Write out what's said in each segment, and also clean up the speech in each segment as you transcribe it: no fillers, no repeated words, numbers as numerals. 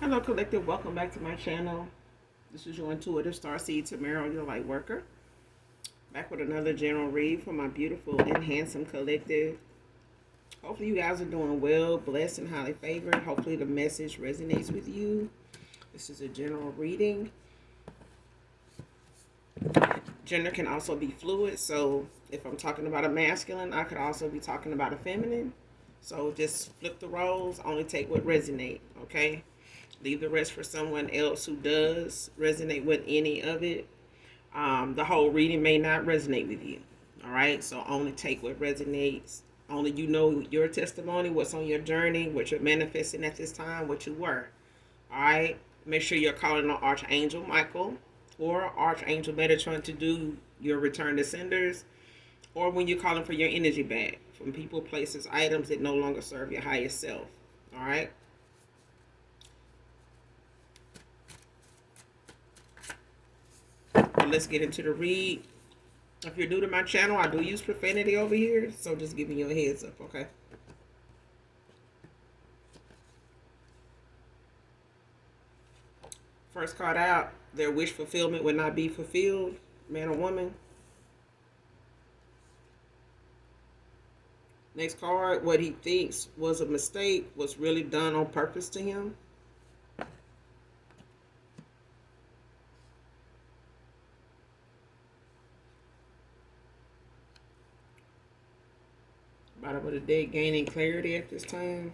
Hello, Collective. Welcome back to my channel. This is your intuitive starseed Tamara, your light worker. Back with another general read for my beautiful and handsome collective. Hopefully, you guys are doing well, blessed, and highly favored. Hopefully, the message resonates with you. This is a general reading. Gender can also be fluid, so if I'm talking about a masculine, I could also be talking about a feminine. So just flip the roles, only take what resonates, okay? Leave the rest for someone else who does resonate with any of it. The whole reading may not resonate with you. All right. So only take what resonates. Only you know your testimony, what's on your journey, what you're manifesting at this time, what you were. All right. Make sure you're calling on Archangel Michael or Archangel Metatron to do your return to senders, or when you're calling for your energy back from people, places, items that no longer serve your highest self. All right. But let's get into the read. If you're new to my channel, I do use profanity over here, so just giving you a heads up, okay? First card out, their wish fulfillment would not be fulfilled, man or woman. Next card, what he thinks was a mistake was really done on purpose to him. Bottom of the deck, gaining clarity at this time.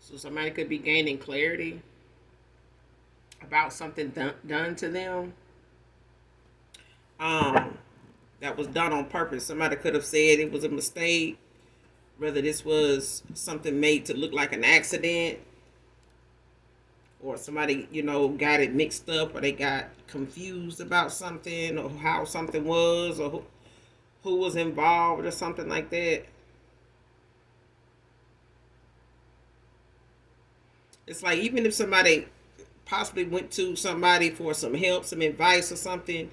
So somebody could be gaining clarity about something done to them. That was done on purpose. Somebody could have said it was a mistake, whether this was something made to look like an accident, or somebody, got it mixed up, or they got confused about something, or how something was, or who was involved, or something like that. It's like, even if somebody possibly went to somebody for some help, some advice or something,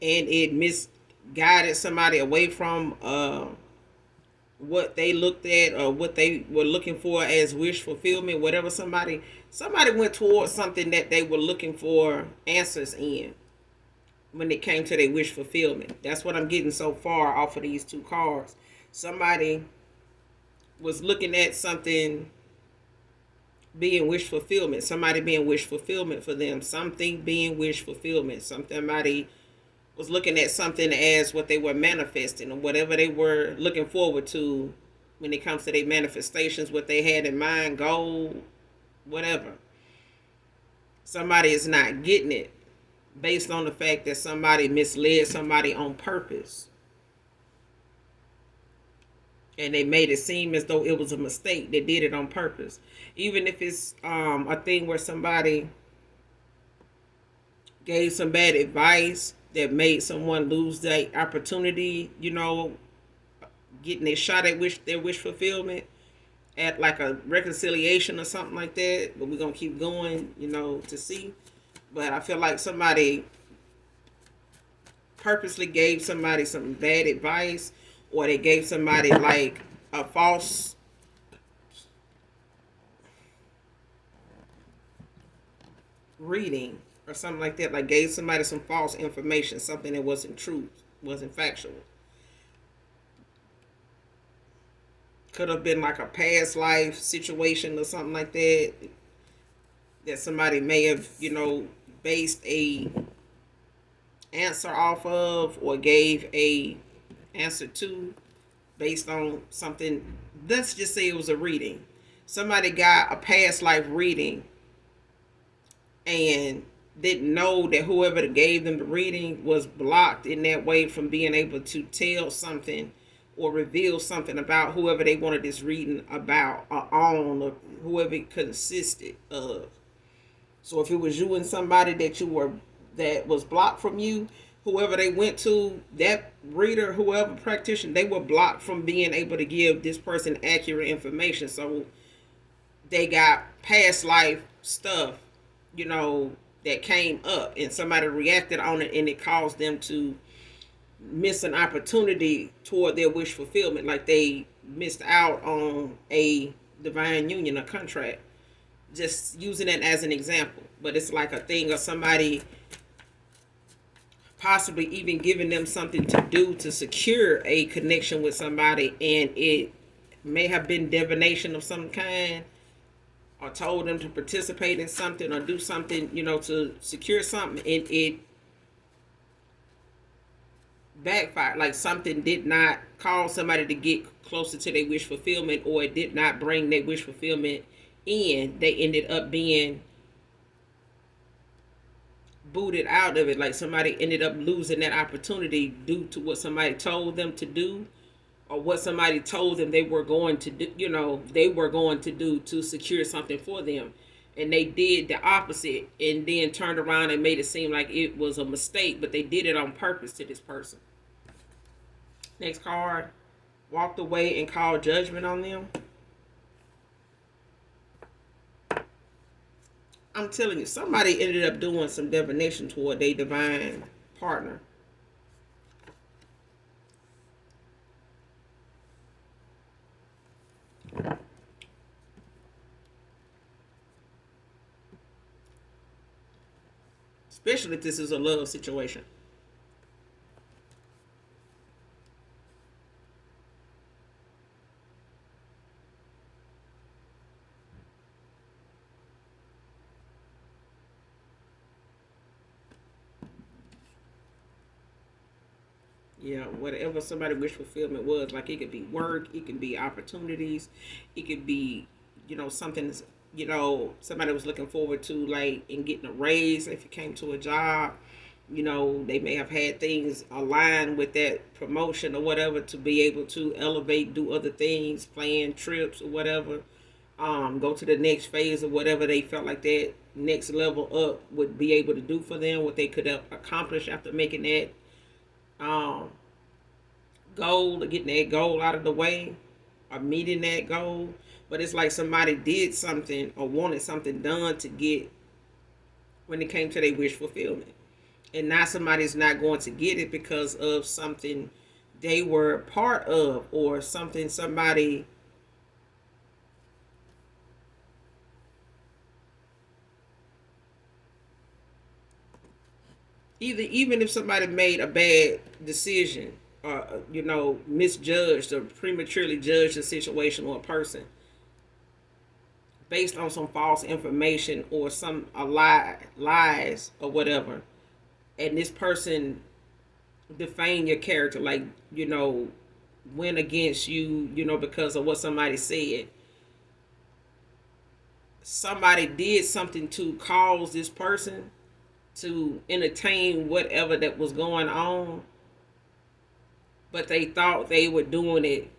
and it misguided somebody away from what they looked at or what they were looking for as wish fulfillment, whatever. Somebody went towards something that they were looking for answers in when it came to their wish fulfillment. That's what I'm getting so far off of these two cards. Somebody was looking at something being wish fulfillment, somebody being wish fulfillment for them, something being wish fulfillment, somebody was looking at something as what they were manifesting, or whatever they were looking forward to when it comes to their manifestations, what they had in mind, goal, whatever. Somebody is not getting it based on the fact that somebody misled somebody on purpose, and they made it seem as though it was a mistake. They did it on purpose. Even if it's a thing where somebody gave some bad advice that made someone lose their opportunity, getting a shot at their wish fulfillment at like a reconciliation or something like that. But we're gonna keep going, to see. But I feel like somebody purposely gave somebody some bad advice, or they gave somebody like a false reading or something like that, like gave somebody some false information, something that wasn't true, wasn't factual. Could have been like a past life situation or something like that, that somebody may have, based a answer off of, or gave a answer to based on something. Let's just say it was a reading. Somebody got a past life reading and didn't know that whoever gave them the reading was blocked in that way from being able to tell something or reveal something about whoever they wanted this reading about, or on, or whoever it consisted of. So if it was you and somebody that was blocked from you, whoever they went to, that reader, whoever practitioner, they were blocked from being able to give this person accurate information. So they got past life stuff, that came up, and somebody reacted on it, and it caused them to miss an opportunity toward their wish fulfillment. Like they missed out on a divine union, a contract. Just using it as an example. But it's like a thing of somebody possibly even giving them something to do to secure a connection with somebody, and it may have been divination of some kind, or told them to participate in something or do something, to secure something, and it backfired. Like something did not cause somebody to get closer to their wish fulfillment, or it did not bring their wish fulfillment in. They ended up being booted out of it. Like somebody ended up losing that opportunity due to what somebody told them to do, or what somebody told them they were going to do, they were going to do to secure something for them. And they did the opposite, and then turned around and made it seem like it was a mistake, but they did it on purpose to this person. Next card, walked away and called judgment on them. I'm telling you, somebody ended up doing some divination toward their divine partner. Especially if this is a love situation. Yeah, whatever somebody wish fulfillment was, like it could be work, it could be opportunities, it could be, something, somebody was looking forward to, like in getting a raise if it came to a job. They may have had things aligned with that promotion or whatever to be able to elevate, do other things, plan trips or whatever, go to the next phase or whatever they felt like that next level up would be able to do for them, what they could accomplish after making that um, goal, or getting that goal out of the way, or meeting that goal. But it's like somebody did something or wanted something done to get when it came to their wish fulfillment. And now somebody's not going to get it because of something they were part of, or something somebody even if somebody made a bad decision, or misjudged or prematurely judged a situation or a person based on some false information or some lies or whatever, and this person defame your character, like went against you, because of what somebody said. Somebody did something to cause this person to entertain whatever that was going on, but they thought they were doing it,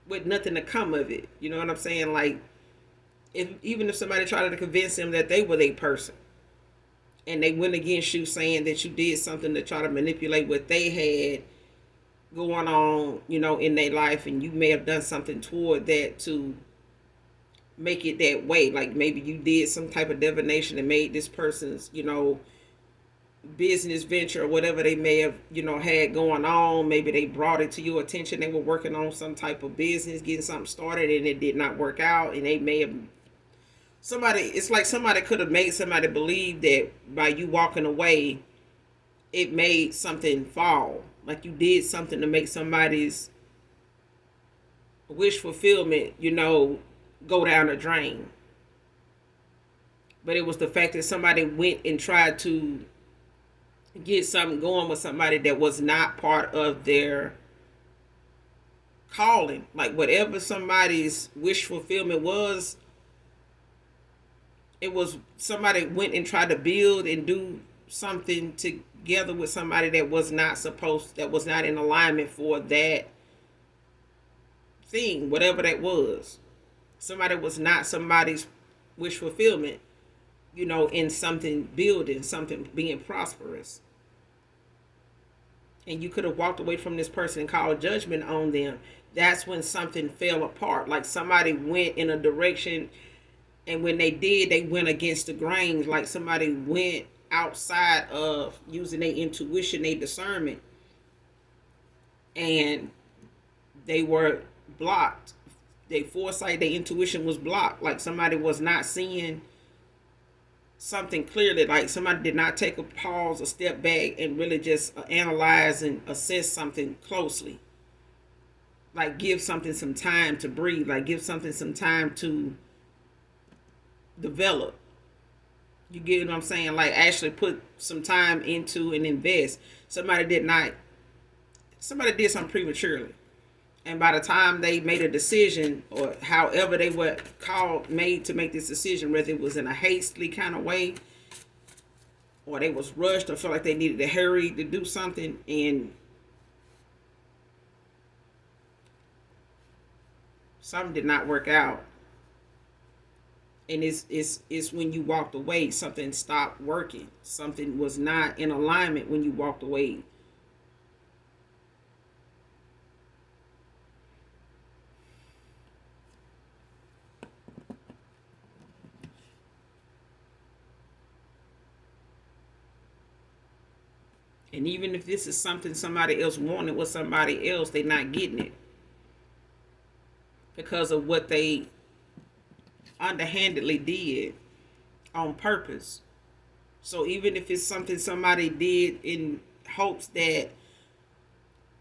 with nothing to come of it. You know what I'm saying? Like, even if somebody tried to convince them that they were a person, and they went against you saying that you did something to try to manipulate what they had going on, in their life, and you may have done something toward that to make it that way. Like maybe you did some type of divination and made this person's, business venture or whatever they may have, had going on. Maybe they brought it to your attention. They were working on some type of business, getting something started, and it did not work out. And they may have it's like somebody could have made somebody believe that by you walking away, it made something fall. Like you did something to make somebody's wish fulfillment, go down the drain. But it was the fact that somebody went and tried to get something going with somebody that was not part of their calling. Like whatever somebody's wish fulfillment was, it was somebody went and tried to build and do something together with somebody that was not in alignment for that thing, whatever that was. Somebody was not somebody's wish fulfillment, in something building, something being prosperous. And you could have walked away from this person and called judgment on them. That's when something fell apart. Like somebody went in a direction, and when they did, they went against the grain. Like somebody went outside of using their intuition, their discernment, and they were blocked. Their foresight, their intuition was blocked. Like somebody was not seeing something clearly. Like somebody did not take a pause, a step back, and really just analyze and assess something closely. Like give something some time to breathe. Like give something some time to develop. You get what I'm saying? Like actually put some time into and invest. Somebody did not. Somebody did something prematurely, and by the time they made a decision, or however they were made to make this decision, whether it was in a hastily kind of way, or they was rushed, or felt like they needed to hurry to do something, and something did not work out. And it's when you walked away, something stopped working. Something was not in alignment when you walked away. And even if this is something somebody else wanted with somebody else, they're not getting it because of what they underhandedly did on purpose. So even if it's something somebody did in hopes that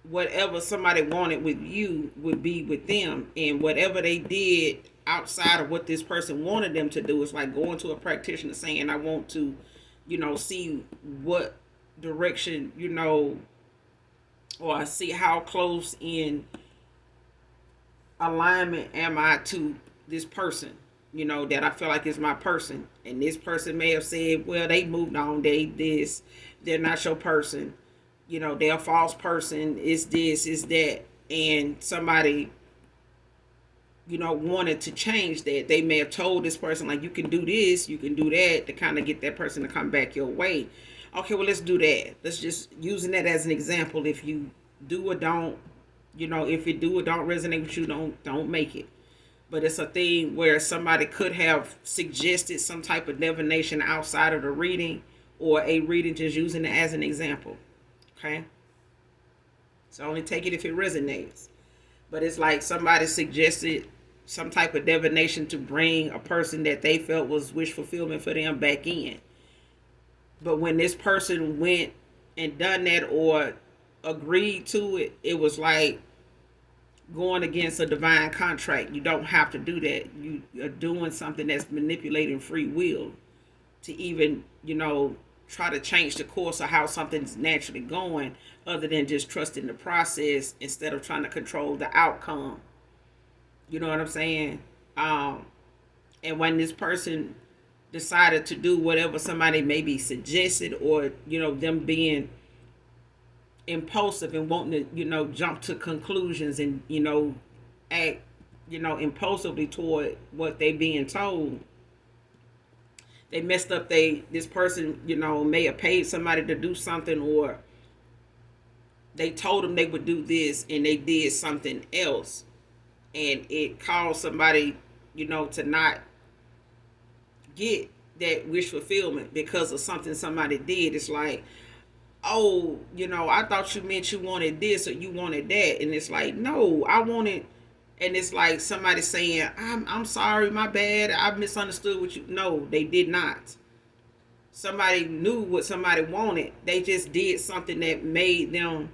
whatever somebody wanted with you would be with them, and whatever they did outside of what this person wanted them to do, is like going to a practitioner saying, I want to, see what direction, or I see how close in alignment am I to this person, that I feel like is my person. And this person may have said, well, they moved on, they're not your person, they're a false person, it's this, it's that. And somebody, wanted to change that. They may have told this person, like, you can do this, you can do that, to kind of get that person to come back your way. Okay, well, let's do that. Let's just using that as an example. If you do or don't, if it do or don't resonate with you, don't make it. But it's a thing where somebody could have suggested some type of divination outside of the reading, or a reading, just using it as an example. Okay? So only take it if it resonates. But it's like somebody suggested some type of divination to bring a person that they felt was wish fulfillment for them back in. But when this person went and done that, or agreed to it, it was like going against a divine contract. You don't have to do that. You are doing something that's manipulating free will to even, try to change the course of how something's naturally going, other than just trusting the process instead of trying to control the outcome. You know what I'm saying? And when this person decided to do whatever somebody maybe suggested, or, them being impulsive and wanting to, jump to conclusions and, act, impulsively toward what they being told, they messed up. This person, may have paid somebody to do something, or they told them they would do this and they did something else, and it caused somebody, to not get that wish fulfillment because of something somebody did. It's like, oh, I thought you meant you wanted this or you wanted that. And it's like, no, I wanted. And it's like somebody saying, I'm sorry, my bad, I misunderstood what you. No, they did not. Somebody knew what somebody wanted. They just did something that made them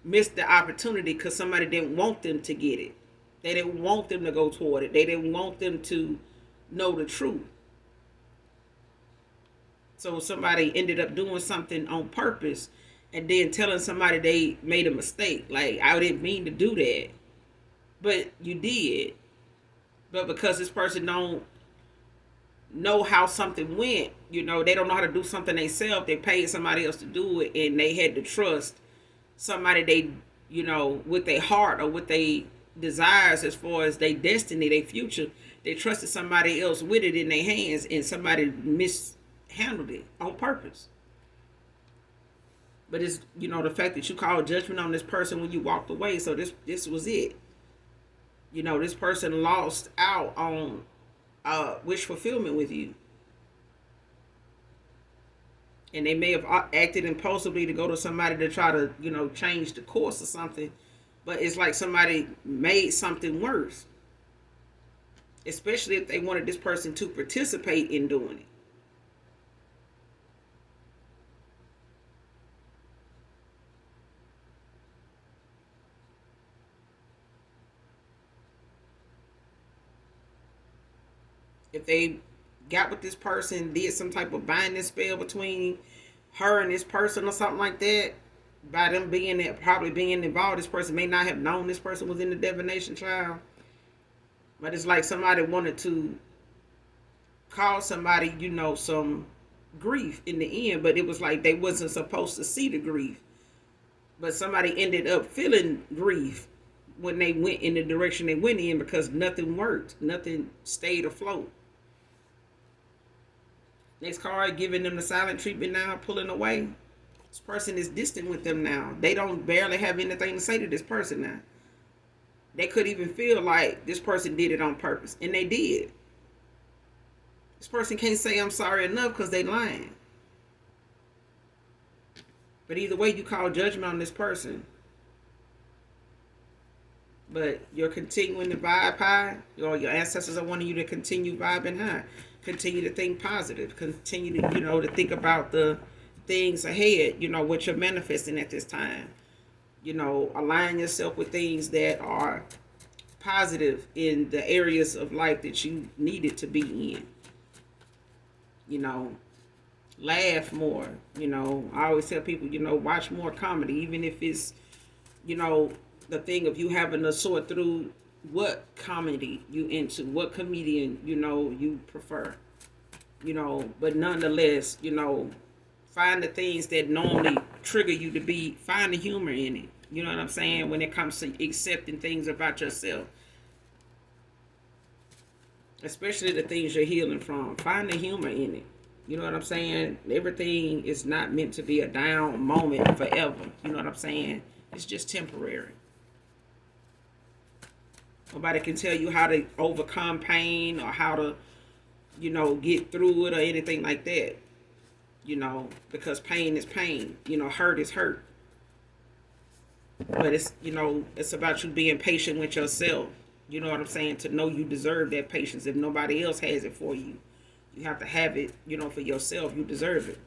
miss the opportunity because somebody didn't want them to get it. They didn't want them to go toward it. They didn't want them to know the truth. So somebody ended up doing something on purpose and then telling somebody they made a mistake. Like, I didn't mean to do that. But you did. But because this person don't know how something went, they don't know how to do something themselves. They paid somebody else to do it, and they had to trust somebody they, with their heart or with their desires as far as their destiny, their future. They trusted somebody else with it in their hands, and somebody mishandled it on purpose. But it's, the fact that you called judgment on this person when you walked away. So this was it. This person lost out on wish fulfillment with you. And they may have acted impulsively to go to somebody to try to, change the course or something. But it's like somebody made something worse, especially if they wanted this person to participate in doing it. If they got with this person, did some type of binding spell between her and this person or something like that, by them being there, probably being involved, this person may not have known this person was in the divination, child. But it's like somebody wanted to cause somebody, some grief in the end, but it was like they wasn't supposed to see the grief. But somebody ended up feeling grief when they went in the direction they went in because nothing worked. Nothing stayed afloat. Next card, giving them the silent treatment now, pulling away. This person is distant with them now. They don't barely have anything to say to this person now. They could even feel like this person did it on purpose. And they did. This person can't say I'm sorry enough because they lying. But either way, you call judgment on this person. But you're continuing to vibe high. Your ancestors are wanting you to continue vibing high. Continue to think positive. Continue to, to think about the things ahead, what you're manifesting at this time. Align yourself with things that are positive in the areas of life that you need it to be in. Laugh more. I always tell people, watch more comedy, even if it's, the thing of you having to sort through what comedy you into, what comedian, you prefer. But nonetheless, find the things that normally trigger you to find the humor in it. You know what I'm saying? When it comes to accepting things about yourself. Especially the things you're healing from. Find the humor in it. You know what I'm saying? Everything is not meant to be a down moment forever. You know what I'm saying? It's just temporary. Nobody can tell you how to overcome pain or how to, get through it or anything like that. Because pain is pain. Hurt is hurt. But it's about you being patient with yourself. You know what I'm saying? To know you deserve that patience if nobody else has it for you. You have to have it, for yourself. You deserve it.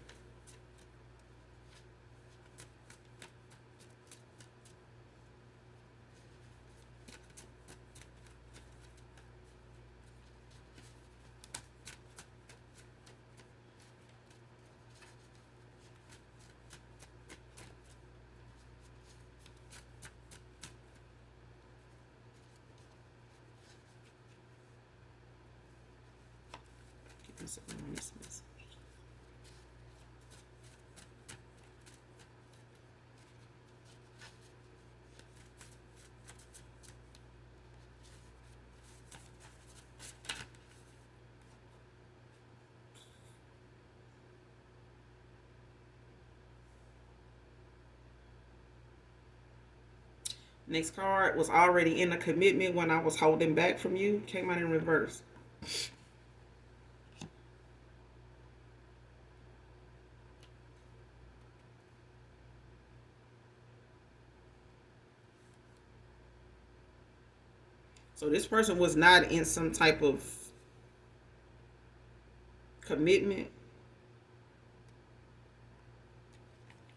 Next card was already in a commitment when I was holding back from you. Came out in reverse. So this person was not in some type of commitment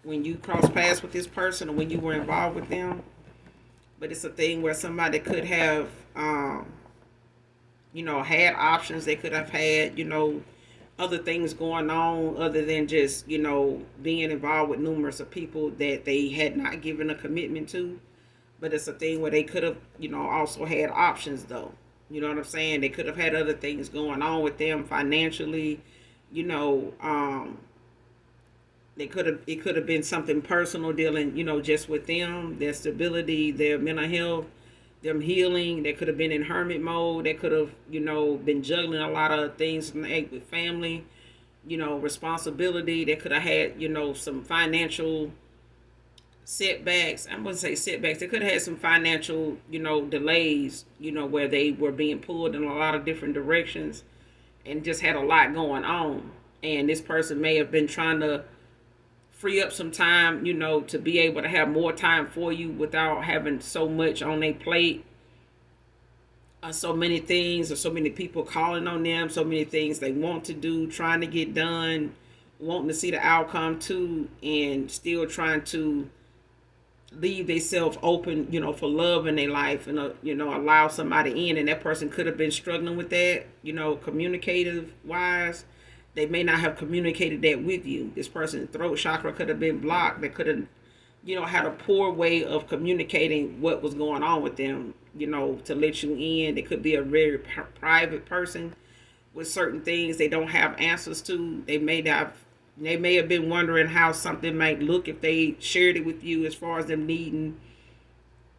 when you crossed paths with this person or when you were involved with them. But it's a thing where somebody could have, had options. They could have had, other things going on other than just, being involved with numerous of people that they had not given a commitment to. But it's a thing where they could have, also had options though. You know what I'm saying? They could have had other things going on with them financially, it could have been something personal dealing, just with them, their stability, their mental health, them healing. They could have been in hermit mode. They could have, been juggling a lot of things with family, responsibility. They could have had, some financial setbacks. I'm going to say setbacks. They could have had some financial, delays, where they were being pulled in a lot of different directions and just had a lot going on. And this person may have been trying to free up some time, to be able to have more time for you without having so much on their plate, so many things, or so many people calling on them, so many things they want to do, trying to get done, wanting to see the outcome too, and still trying to leave themselves open, for love in their life, and allow somebody in. And that person could have been struggling with that, communicative wise. They may not have communicated that with you. This person's throat chakra could have been blocked. They could have, had a poor way of communicating what was going on with them, to let you in. They could be a very private person with certain things they don't have answers to. They may have been wondering how something might look if they shared it with you, as far as them needing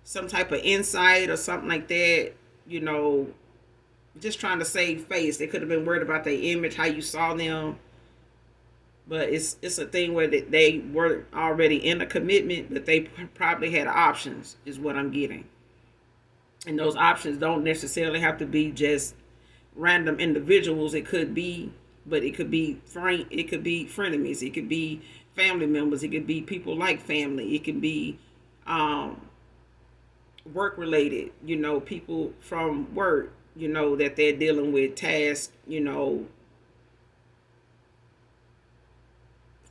some type of insight or something like that, just trying to save face. They could have been worried about their image, how you saw them. But it's a thing where they were already in a commitment, but they probably had options, is what I'm getting. And those options don't necessarily have to be just random individuals. It could be, but it could be frenemies. It could be family members. It could be people like family. It could be work related. People from work. That they're dealing with tasks.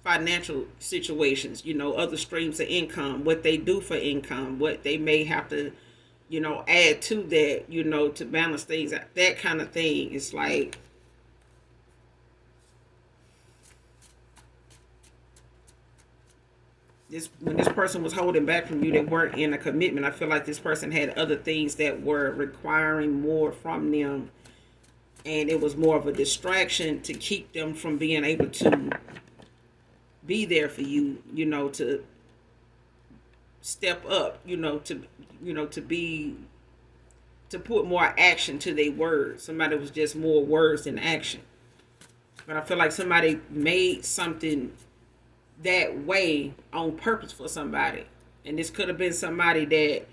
Financial situations. Other streams of income. What they do for income. What they may have to add to that, to balance things out. That kind of thing. It's like, when this person was holding back from you, they weren't in a commitment. I feel like this person had other things that were requiring more from them, and it was more of a distraction to keep them from being able to be there for you, to step up, to put more action to their words. Somebody was just more words than action. But I feel like somebody made something that way on purpose for somebody. And this could have been somebody that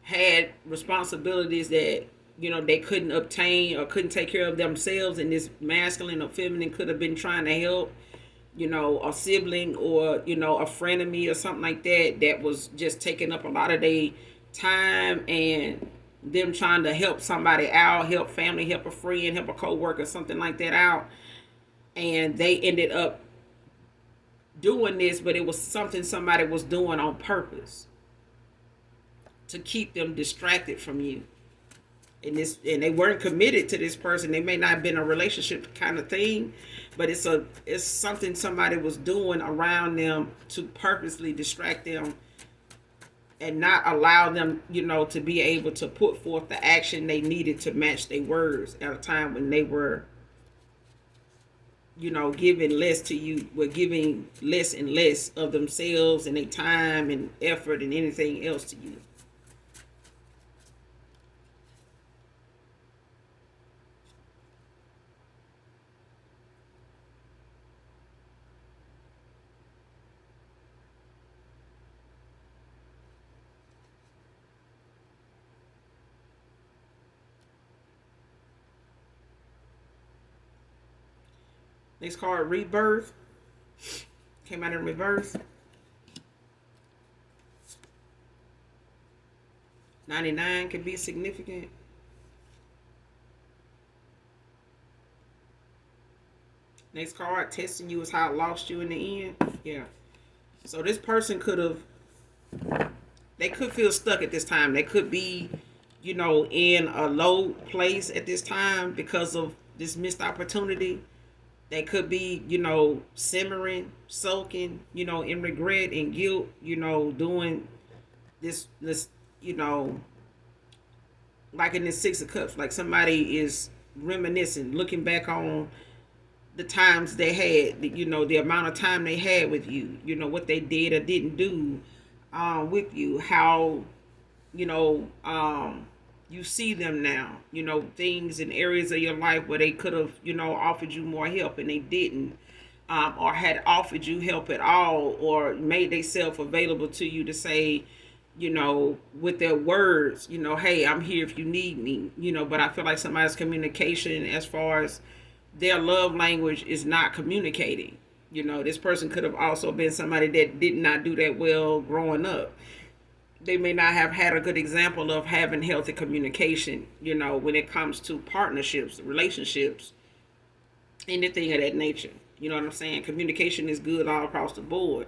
had responsibilities that, they couldn't obtain or couldn't take care of themselves. And this masculine or feminine could have been trying to help, a sibling or, a frenemy or something like that, that was just taking up a lot of their time, and them trying to help somebody out, help family, help a friend, help a co-worker, something like that out. And they ended up doing this, but it was something somebody was doing on purpose to keep them distracted from you. And they weren't committed to this person. They may not have been a relationship kind of thing, but it's something somebody was doing around them to purposely distract them and not allow them, to be able to put forth the action they needed to match their words at a time when they were, giving less to you, were giving less and less of themselves and their time and effort and anything else to you. Next card, rebirth. Came out in reverse. 99 can be significant. Next card, testing you is how it lost you in the end. Yeah. So this person they could feel stuck at this time. They could be, in a low place at this time because of this missed opportunity. They could be, simmering, sulking, in regret and guilt, doing this, like in this Six of Cups, like somebody is reminiscing, looking back on the times they had, the amount of time they had with you, what they did or didn't do with you, how, you see them now, things in areas of your life where they could have, offered you more help and they didn't, or had offered you help at all, or made themselves available to you to say, with their words, hey, I'm here if you need me, but I feel like somebody's communication as far as their love language is not communicating. You know, this person could have also been somebody that did not do that well growing up. They may not have had a good example of having healthy communication, you know, when it comes to partnerships, relationships, anything of that nature. You know what I'm saying? Communication is good all across the board,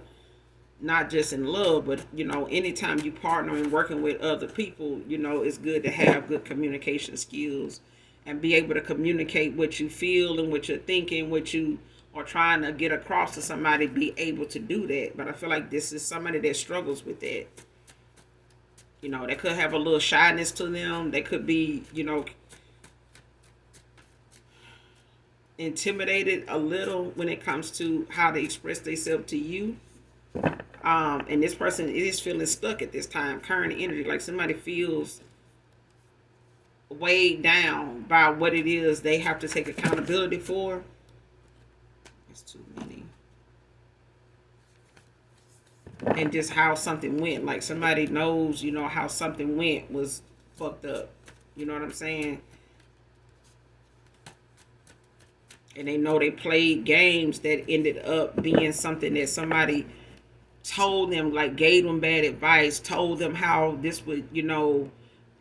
not just in love, but you know, anytime you partner and working with other people, you know, it's good to have good communication skills and be able to communicate what you feel and what you're thinking, what you are trying to get across to somebody, be able to do that. But I feel like this is somebody that struggles with that. You know, they could have a little shyness to them. They could be, you know, intimidated a little when it comes to how to express themselves to you. And this person is feeling stuck at this time, current energy, like somebody feels weighed down by what it is they have to take accountability for. It's too many. And just how something went. Like somebody knows, you know, how something went was fucked up. You know what I'm saying? And they know they played games that ended up being something that somebody told them, like gave them bad advice, told them how this would, you know,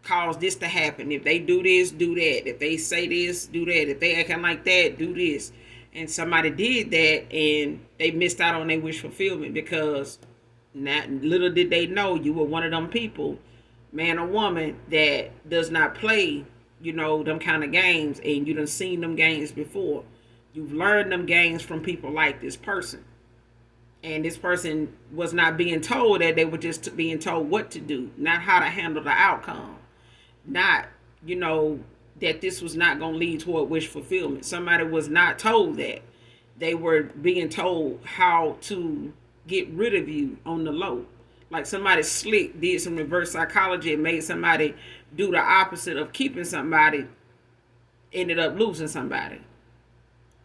cause this to happen. If they do this, do that. If they say this, do that. If they acting like that, do this. And somebody did that and they missed out on their wish fulfillment because not little did they know you were one of them people, man or woman, that does not play, you know, them kind of games, and you done seen them games before. You've learned them games from people like this person. And this person was not being told that, they were just being told what to do, not how to handle the outcome. Not, you know, that this was not going to lead toward wish fulfillment. Somebody was not told that. They were being told how to get rid of you on the low. Like somebody slick did some reverse psychology and made somebody do the opposite of keeping somebody, ended up losing somebody.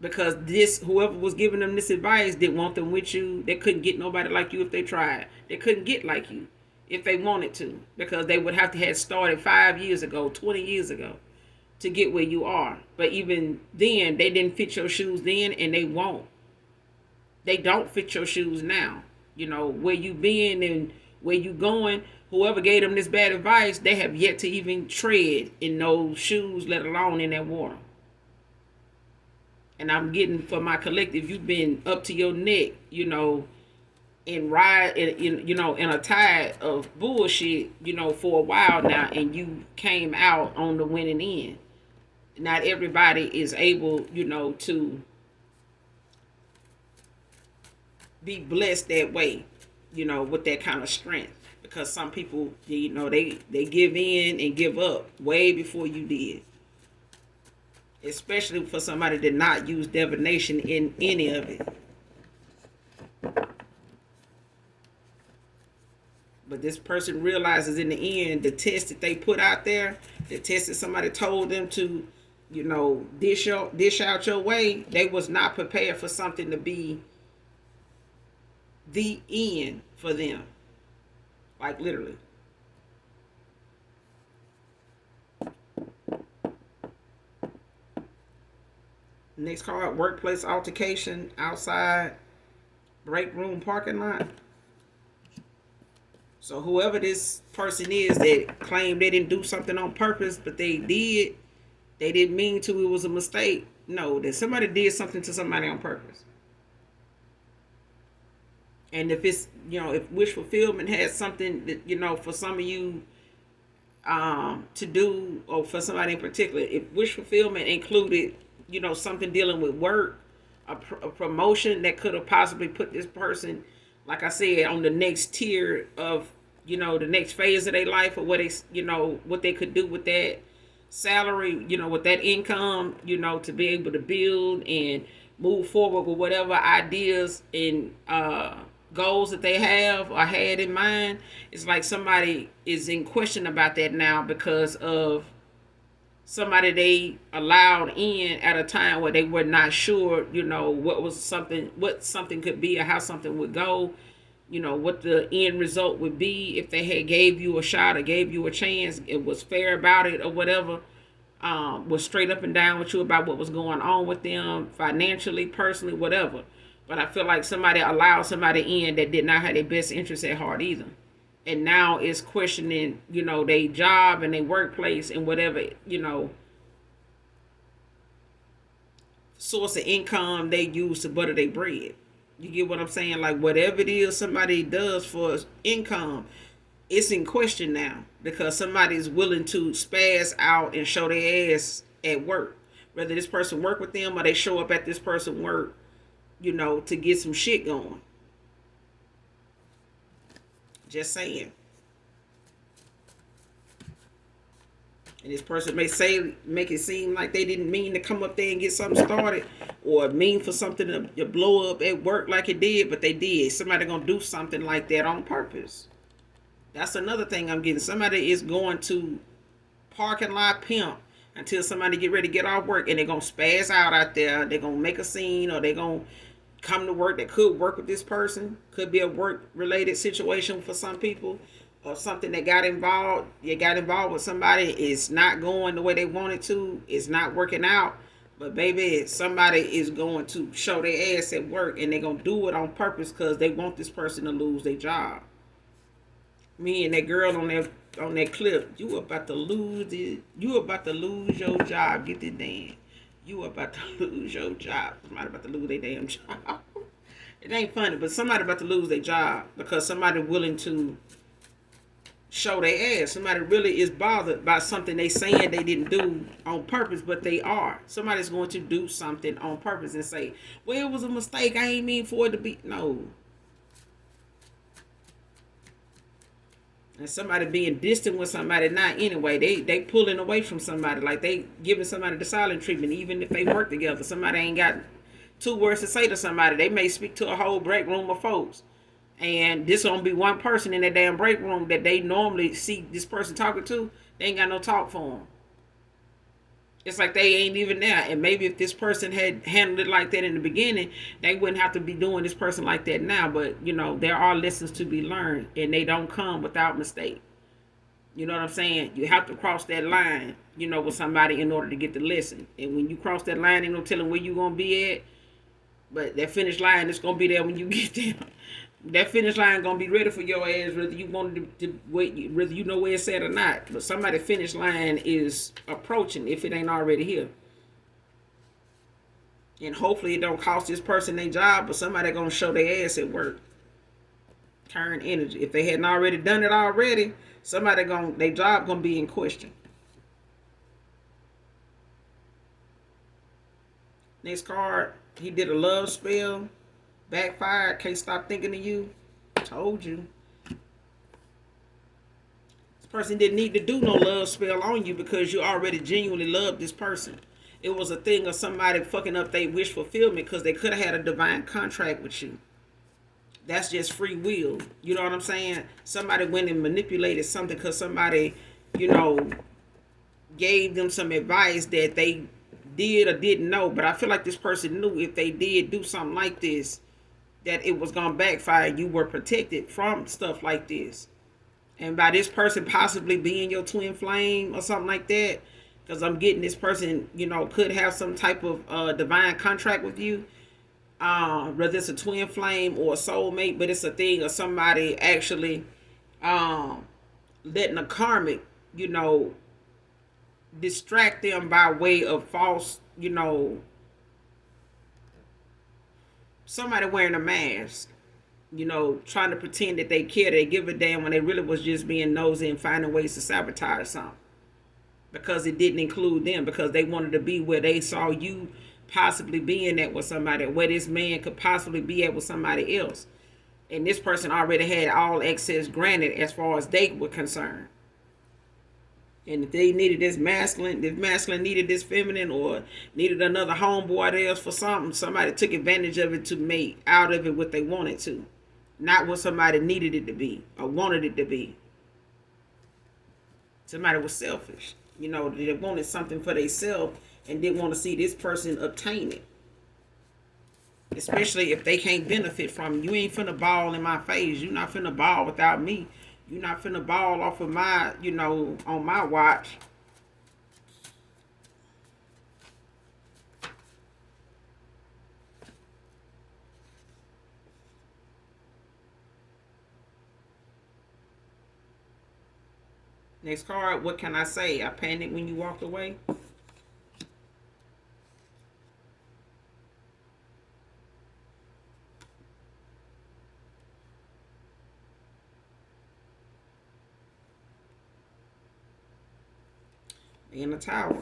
Because this, whoever was giving them this advice didn't want them with you. They couldn't get nobody like you if they tried. They couldn't get like you if they wanted to. Because they would have to have started 5 years ago, 20 years ago to get where you are. But even then, they didn't fit your shoes then, and they won't. They don't fit your shoes now. You know, where you been and where you going, whoever gave them this bad advice, they have yet to even tread in those shoes, let alone in that water. And I'm getting for my collective, you've been up to your neck, you know, and ride in, you know, in a tide of bullshit, you know, for a while now, and you came out on the winning end. Not everybody is able, you know, to be blessed that way, you know, with that kind of strength. Because some people, you know, they give in and give up way before you did. Especially for somebody that did not use divination in any of it. But this person realizes in the end, the test that they put out there, the test that somebody told them to, you know, dish out your way, they was not prepared for something to be the end for them. Like literally. Next card, workplace altercation outside break room parking lot. So whoever this person is that claimed they didn't do something on purpose, but they did, they didn't mean to, it was a mistake. No, that somebody did something to somebody on purpose. And if it's, you know, if wish fulfillment has something that, you know, for some of you to do, or for somebody in particular, if wish fulfillment included, you know, something dealing with work, a promotion that could have possibly put this person, like I said, on the next tier of, you know, the next phase of their life, or what they, you know, what they could do with that salary, you know, with that income, you know, to be able to build and move forward with whatever ideas and goals that they have or had in mind. It's like somebody is in question about that now because of somebody they allowed in at a time where they were not sure, you know, what something could be, or how something would go, you know, what the end result would be if they had gave you a shot or gave you a chance, it was fair about it or whatever, was straight up and down with you about what was going on with them financially, personally, whatever. But I feel like somebody allowed somebody in that did not have their best interest at heart either. And now it's questioning, their job and their workplace and whatever, source of income they use to butter their bread. You get what I'm saying? Like whatever it is somebody does for income, it's in question now because somebody's willing to spaz out and show their ass at work. Whether this person work with them or they show up at this person work, to get some shit going. Just saying. And this person may make it seem like they didn't mean to come up there and get something started or mean for something to blow up at work like it did, but they did. Somebody gonna do something like that on purpose. That's another thing I'm getting. Somebody is going to parking lot pimp until somebody get ready to get off work and they're gonna spaz out there. They're gonna make a scene or they're gonna come to work that could work with this person. Could be a work related situation for some people. Or something that got involved, you got involved with somebody, it's not going the way they wanted to, it's not working out. But baby, somebody is going to show their ass at work and they're going to do it on purpose because they want this person to lose their job. Me and that girl on that clip, you about to lose your job. Get this damn. You about to lose your job. Somebody about to lose their damn job. It ain't funny, but somebody about to lose their job because somebody willing to show their ass. Somebody really is bothered by something they saying they didn't do on purpose, but they are. Somebody's going to do something on purpose and say, well, it was a mistake. I ain't mean for it to be. No. And somebody being distant with somebody, not anyway. They pulling away from somebody. Like they giving somebody the silent treatment, even if they work together. Somebody ain't got 2 words to say to somebody. They may speak to a whole break room of folks. And this gonna be one person in that damn break room that they normally see this person talking to. They ain't got no talk for them. It's like they ain't even there. And maybe if this person had handled it like that in the beginning, they wouldn't have to be doing this person like that now. But there are lessons to be learned, and they don't come without mistake. You know what I'm saying? You have to cross that line, with somebody in order to get the lesson. And when you cross that line, ain't no telling where you gonna be at. But that finish line is gonna be there when you get there. That finish line gonna be ready for your ass, whether you wanted to wait, whether you know where it's at or not. But somebody's finish line is approaching if it ain't already here. And hopefully it don't cost this person their job, but somebody gonna show their ass at work. Turn energy. If they hadn't already done it already, their job gonna be in question. Next card, he did a love spell. Backfired, can't stop thinking of you. Told you. This person didn't need to do no love spell on you because you already genuinely loved this person. It was a thing of somebody fucking up their wish fulfillment because they could have had a divine contract with you. That's just free will. You know what I'm saying? Somebody went and manipulated something because somebody, gave them some advice that they did or didn't know. But I feel like this person knew if they did do something like this, that it was going to backfire. You were protected from stuff like this. And by this person possibly being your twin flame or something like that, because I'm getting this person, could have some type of divine contract with you. Whether it's a twin flame or a soulmate, but it's a thing of somebody actually letting a karmic, distract them by way of false, somebody wearing a mask, trying to pretend that they care, they give a damn when they really was just being nosy and finding ways to sabotage something. Because it didn't include them, because they wanted to be where they saw you possibly being at with somebody, where this man could possibly be at with somebody else. And this person already had all access granted as far as they were concerned. And if they needed this masculine needed this feminine, or needed another homeboy else for something, somebody took advantage of it to make out of it what they wanted to. Not what somebody needed it to be or wanted it to be. Somebody was selfish. They wanted something for themselves and didn't want to see this person obtain it. Especially if they can't benefit from it. You ain't finna ball in my face. You not finna ball without me. You not finna ball off of my, on my watch. Next card, what can I say? I panicked when you walked away. In the tower.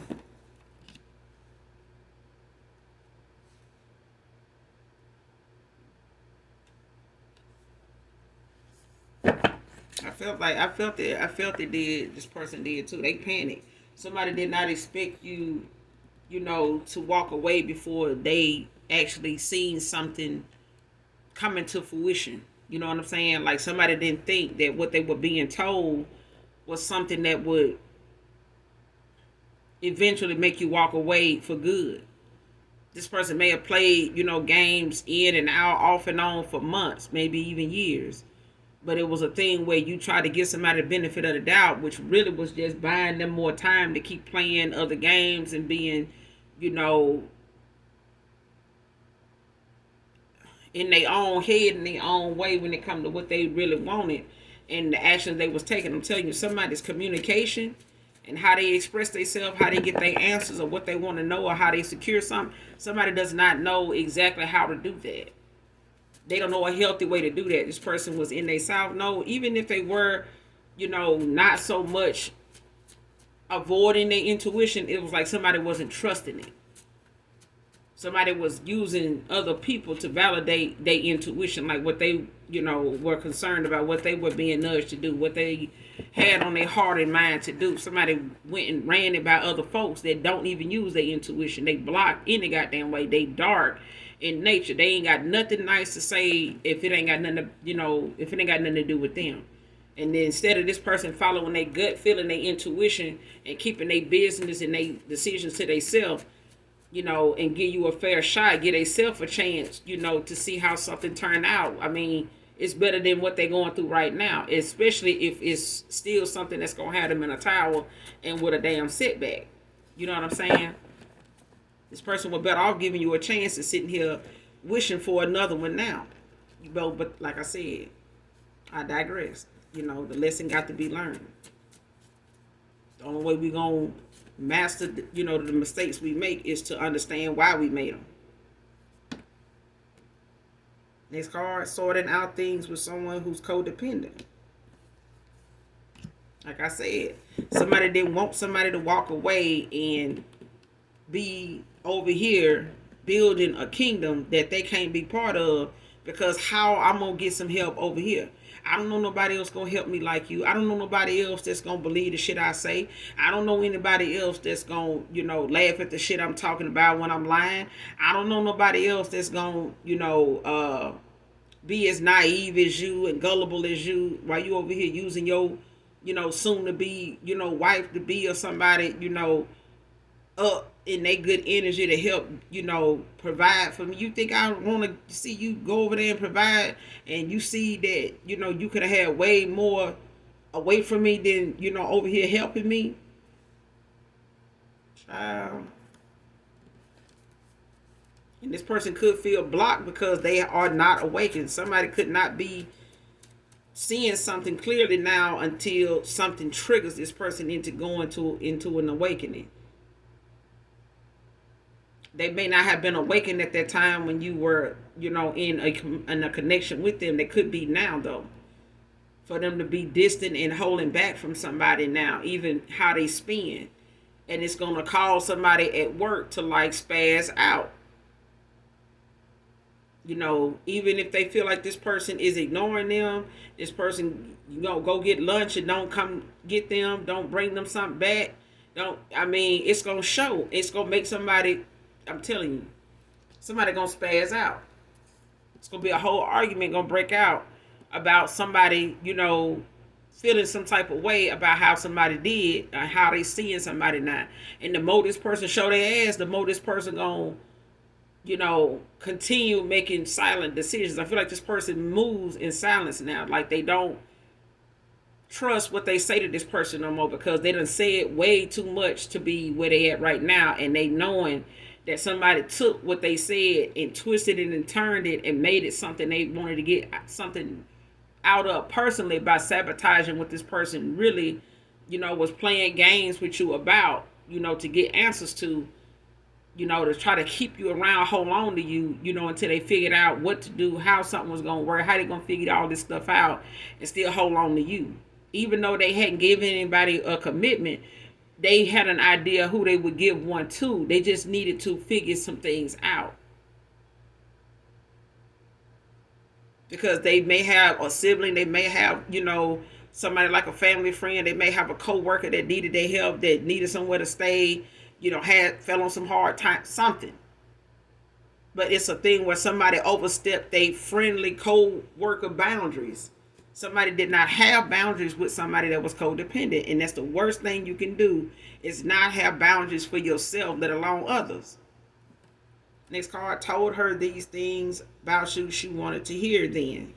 I felt it did. This person did too. They panicked. Somebody did not expect you, to walk away before they actually seen something coming to fruition. You know what I'm saying? Like somebody didn't think that what they were being told was something that would eventually make you walk away for good. This person may have played, games in and out, off and on for months, maybe even years. But it was a thing where you try to give somebody the benefit of the doubt, which really was just buying them more time to keep playing other games and being, you know, in their own head, in their own way when it comes to what they really wanted and the actions they was taking. I'm telling you, somebody's communication and how they express themselves, how they get their answers or what they want to know or how they secure something. Somebody does not know exactly how to do that. They don't know a healthy way to do that. This person was in their south node, even if they were, not so much avoiding their intuition. It was like somebody wasn't trusting it. Somebody was using other people to validate their intuition, like what they, were concerned about, what they were being nudged to do, what they had on their heart and mind to do. Somebody went and ran it by other folks that don't even use their intuition. They block any goddamn way. They dark in nature. They ain't got nothing nice to say if it ain't got nothing to, if it ain't got nothing to do with them. And then instead of this person following their gut feeling, their intuition, and keeping their business and their decisions to themselves, and give you a fair shot, give themselves a chance, to see how something turned out. I mean, it's better than what they're going through right now, especially if it's still something that's going to have them in a tower and with a damn setback. You know what I'm saying? This person was better off giving you a chance than sitting here wishing for another one now. But like I said, I digress. The lesson got to be learned. The only way we're going to master, the mistakes we make is to understand why we made them. Next card, sorting out things with someone who's codependent. Like I said, somebody didn't want somebody to walk away and be over here building a kingdom that they can't be part of, because how I'm going to get some help over here. I don't know nobody else gonna help me like you. I don't know nobody else that's gonna believe the shit I say. I don't know anybody else that's gonna, laugh at the shit I'm talking about when I'm lying. I don't know nobody else that's gonna, be as naive as you and gullible as you while you over here using your, soon to be, wife to be or somebody, up in they good energy to help, provide for me. You think I want to see you go over there and provide, and you see that, you could have had way more away from me than, over here helping me? Child. And this person could feel blocked because they are not awakened. Somebody could not be seeing something clearly now until something triggers this person into going into an awakening. They may not have been awakened at that time when you were, in a connection with them. They could be now, though. For them to be distant and holding back from somebody now, even how they spin. And it's going to cause somebody at work to like spaz out. Even if they feel like this person is ignoring them, this person, go get lunch and don't come get them, don't bring them something back. It's going to show. It's going to make somebody, I'm telling you, somebody gonna spaz out. It's gonna be a whole argument gonna break out about somebody, feeling some type of way about how somebody did, or how they seeing somebody now. And the more this person show their ass, the more this person gonna, continue making silent decisions. I feel like this person moves in silence now. Like they don't trust what they say to this person no more, because they done said way too much to be where they at right now, and they knowing that somebody took what they said and twisted it and turned it and made it something they wanted to get something out of personally by sabotaging what this person really, was playing games with you about, to get answers to, to try to keep you around, hold on to you, until they figured out what to do, how something was going to work, how they going to figure all this stuff out and still hold on to you. Even though they hadn't given anybody a commitment, they had an idea who they would give one to. They just needed to figure some things out. Because they may have a sibling, they may have, somebody like a family friend, they may have a co-worker that needed their help, that needed somewhere to stay, fell on some hard times, something. But it's a thing where somebody overstepped their friendly co-worker boundaries. Somebody did not have boundaries with somebody that was codependent, and that's the worst thing you can do, is not have boundaries for yourself, let alone others. Next card, told her these things about you she wanted to hear then.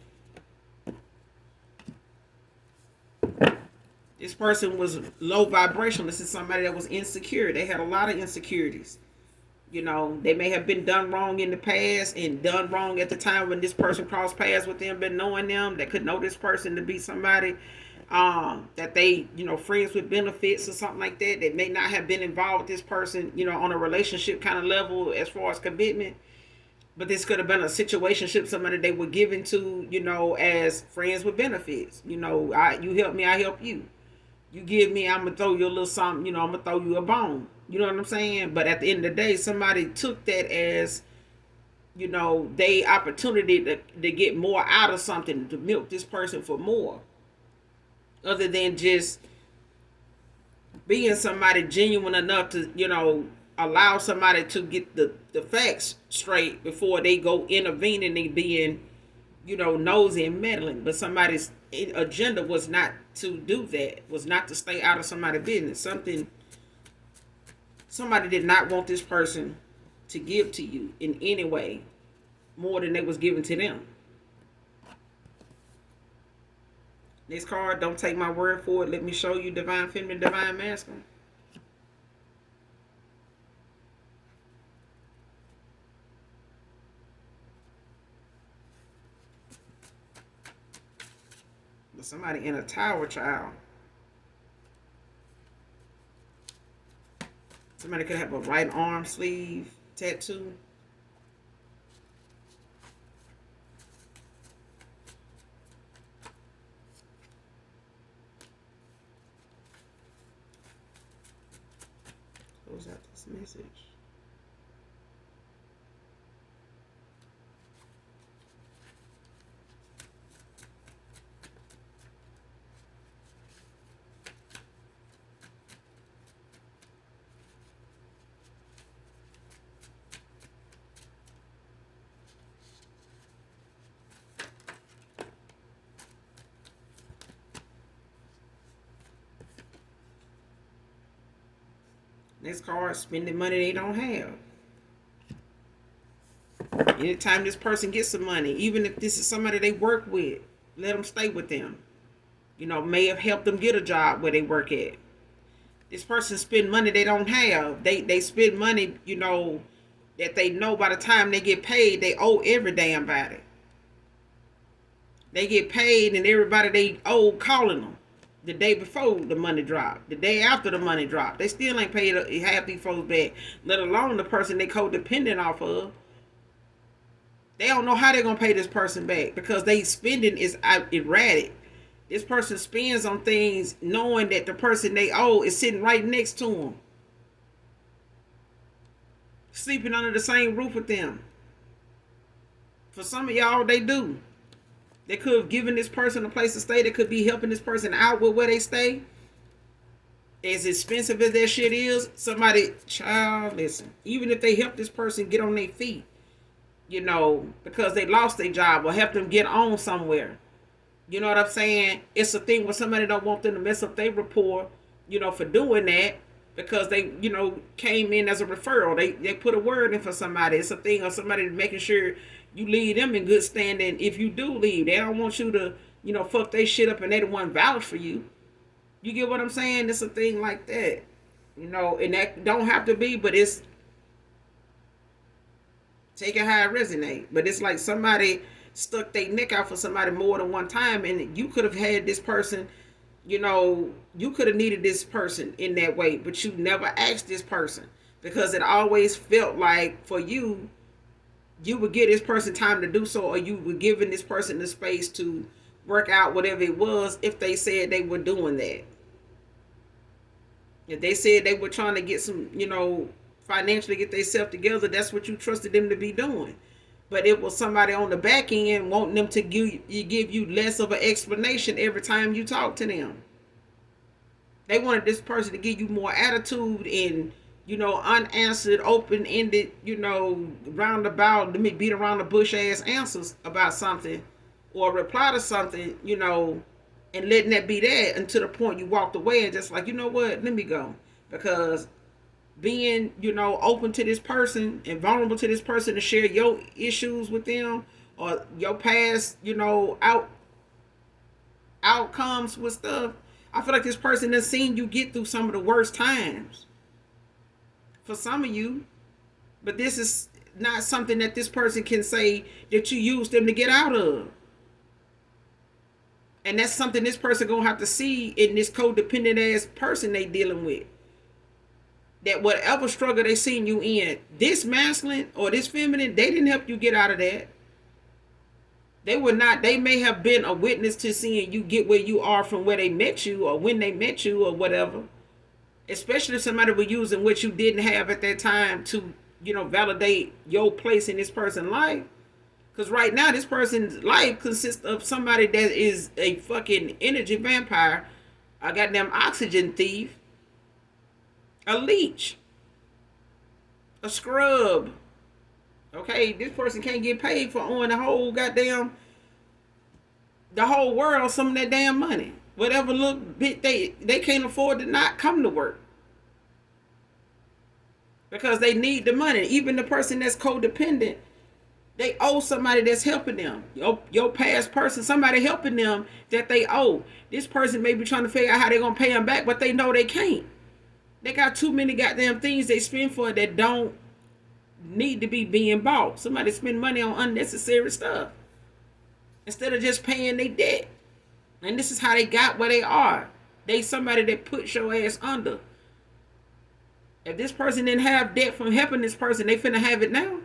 This person was low vibrational. This is somebody that was insecure. They had a lot of insecurities. They may have been done wrong in the past and done wrong at the time when this person crossed paths with them, been knowing them, that could know this person to be somebody that they, friends with benefits or something like that. They may not have been involved with this person, on a relationship kind of level as far as commitment. But this could have been a situationship, somebody they were given to, as friends with benefits. You help me, I help you. You give me, I'm going to throw you a little something, I'm going to throw you a bone. You know what I'm saying? But at the end of the day, somebody took that as, they opportunity to get more out of something, to milk this person for more. Other than just being somebody genuine enough to, allow somebody to get the facts straight before they go intervening and being, nosy and meddling. But somebody's agenda was not to do that, was not to stay out of somebody's business. Somebody did not want this person to give to you in any way more than it was given to them. Next card, don't take my word for it. Let me show you divine feminine, divine masculine. But somebody in a tower, child. Somebody could have a right arm sleeve tattoo. Close out this message. Next card, spending money they don't have. Anytime this person gets some money, even if this is somebody they work with, let them stay with them. May have helped them get a job where they work at. This person spend money they don't have. They spend money, that they know by the time they get paid, they owe every damn body. They get paid and everybody they owe calling them. The day before the money dropped, the day after the money dropped, they still ain't paid half these folks back, let alone the person they codependent off of. They don't know how they're going to pay this person back because they spending is erratic. This person spends on things knowing that the person they owe is sitting right next to them, sleeping under the same roof with them. For some of y'all, they do. They could have given this person a place to stay. They could be helping this person out with where they stay. As expensive as that shit is, child, listen. Even if they help this person get on their feet, because they lost their job, or help them get on somewhere. You know what I'm saying? It's a thing where somebody don't want them to mess up their rapport, for doing that, because they, came in as a referral. They put a word in for somebody. It's a thing of somebody making sure you leave them in good standing. If you do leave, they don't want you to, fuck their shit up and they the one vouch for you. You get what I'm saying? It's a thing like that. And that don't have to be, but it's, take it how it resonate. But it's like somebody stuck their neck out for somebody more than one time, and you could have had this person, you could have needed this person in that way, but you never asked this person because it always felt like for you, you would give this person time to do so, or you were giving this person the space to work out whatever it was if they said they were doing that. If they said they were trying to get some, financially get themselves together, that's what you trusted them to be doing. But it was somebody on the back end wanting them to give you less of an explanation every time you talk to them. They wanted this person to give you more attitude and, unanswered, open ended, roundabout, let me beat around the bush ass answers about something or reply to something, and letting that be that until the point you walked away and just like, you know what, let me go. Because being, open to this person and vulnerable to this person to share your issues with them or your past, outcomes with stuff. I feel like this person has seen you get through some of the worst times for some of you, but this is not something that this person can say that you used them to get out of. And that's something this person gonna have to see in this codependent ass person they dealing with. That whatever struggle they seen you in, this masculine or this feminine, they didn't help you get out of that. They may have been a witness to seeing you get where you are from where they met you or when they met you or whatever. Especially if somebody was using what you didn't have at that time to, validate your place in this person's life. Because right now, this person's life consists of somebody that is a fucking energy vampire, a goddamn oxygen thief, a leech, a scrub. Okay, this person can't get paid for owning the whole world some of that damn money. Whatever little bit they can't afford to not come to work. Because they need the money. Even the person that's codependent, they owe somebody that's helping them. Your past person, somebody helping them that they owe. This person may be trying to figure out how they're going to pay them back, but they know they can't. They got too many goddamn things they spend for that don't need to be being bought. Somebody spend money on unnecessary stuff instead of just paying their debt. And this is how they got where they are. They somebody that put your ass under. If this person didn't have debt from helping this person, they finna have it now.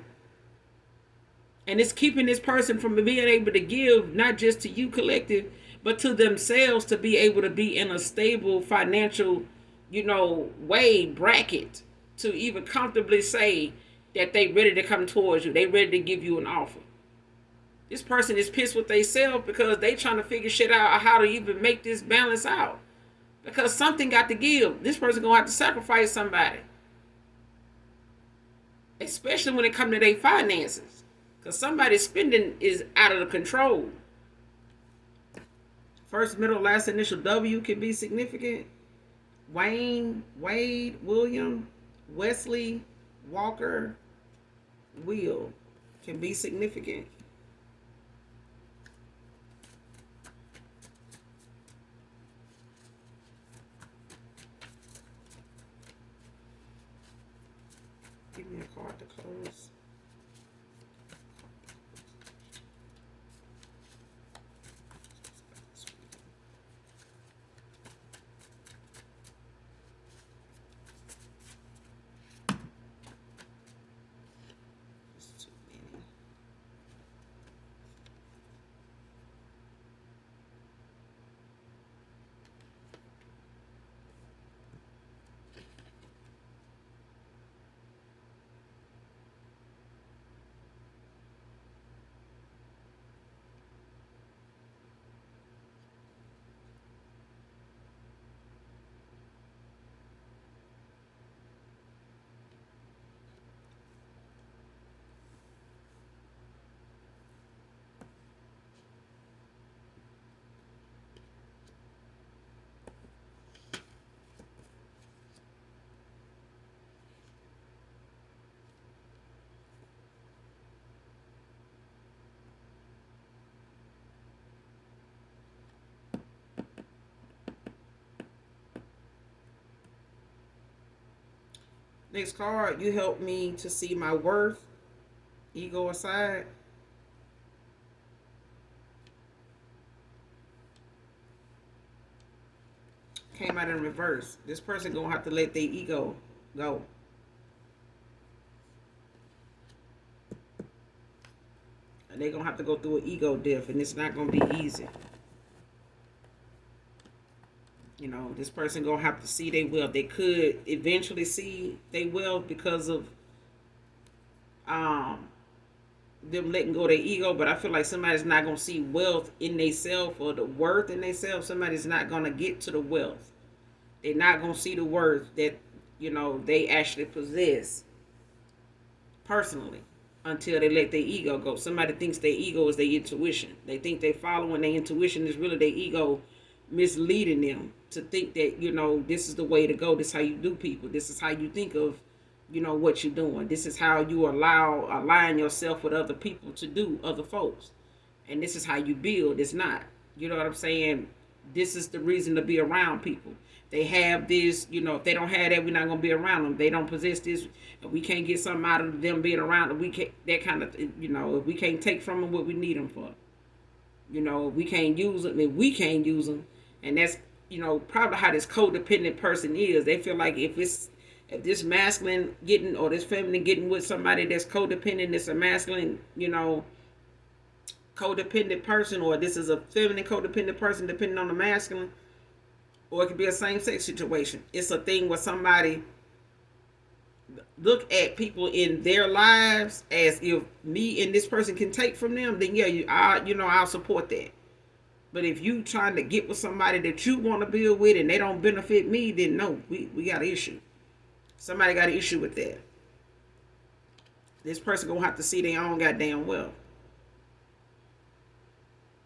And it's keeping this person from being able to give, not just to you collective, but to themselves to be able to be in a stable financial, way bracket to even comfortably say that they ready to come towards you. They ready to give you an offer. This person is pissed with themselves because they trying to figure shit out how to even make this balance out. Because something got to give. This person gonna have to sacrifice somebody. Especially when it comes to their finances. Because somebody's spending is out of the control. First, middle, last initial W can be significant. Wayne, Wade, William, Wesley, Walker, Will can be significant. Give me a card to close. Next card, you help me to see my worth, ego aside. came out in reverse. This person gonna have to let their ego go. And they're gonna have to go through an ego death, and it's not gonna be easy. You know, this person gonna have to see their wealth. They could eventually see their wealth because of them letting go of their ego, but I feel like somebody's not gonna see wealth in themselves or the worth in themselves. Somebody's not gonna get to the wealth. They're not gonna see the worth that, you know, they actually possess personally until they let their ego go. Somebody thinks their ego is their intuition. They think they following their intuition is really their ego misleading them to think that, you know, this is the way to go. This is how you do people. This is how you think of, you know, what you're doing. This is how you align yourself with other people to do, other folks. And this is how you build. It's not. You know what I'm saying? This is the reason to be around people. They have this, you know, if they don't have that, we're not going to be around them. They don't possess this. If we can't get something out of them being around them, we can't, that kind of, you know, if we can't take from them what we need them for. You know, if we can't use them, if we can't use them. And that's, you know, probably how this codependent person is. They feel like if this masculine getting, or this feminine getting with somebody that's codependent, it's a masculine, you know, codependent person, or this is a feminine codependent person depending on the masculine, or it could be a same-sex situation. It's a thing where somebody look at people in their lives as if me and this person can take from them, then yeah, I'll support that. But if you trying to get with somebody that you want to build with and they don't benefit me, then no, we got an issue. Somebody got an issue with that. This person gonna have to see their own goddamn wealth.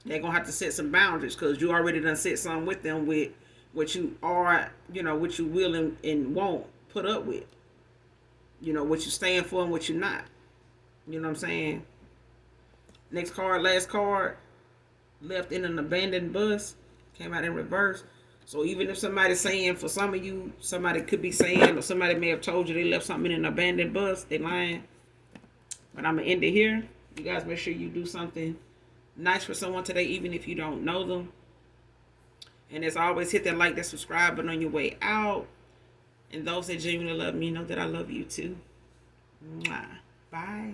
They're gonna have to set some boundaries, because you already done set something with them with what you are, you know, what you will and won't put up with. You know, what you stand for and what you're not. You know what I'm saying? Next card, last card. Left in an abandoned bus. Came out in reverse. So even if somebody's saying, for some of you, somebody could be saying, or somebody may have told you they left something in an abandoned bus, they lying. But I'm going to end it here. You guys make sure you do something nice for someone today, even if you don't know them. And as always, hit that like, that subscribe button on your way out. And those that genuinely love me know that I love you too. Mwah. Bye.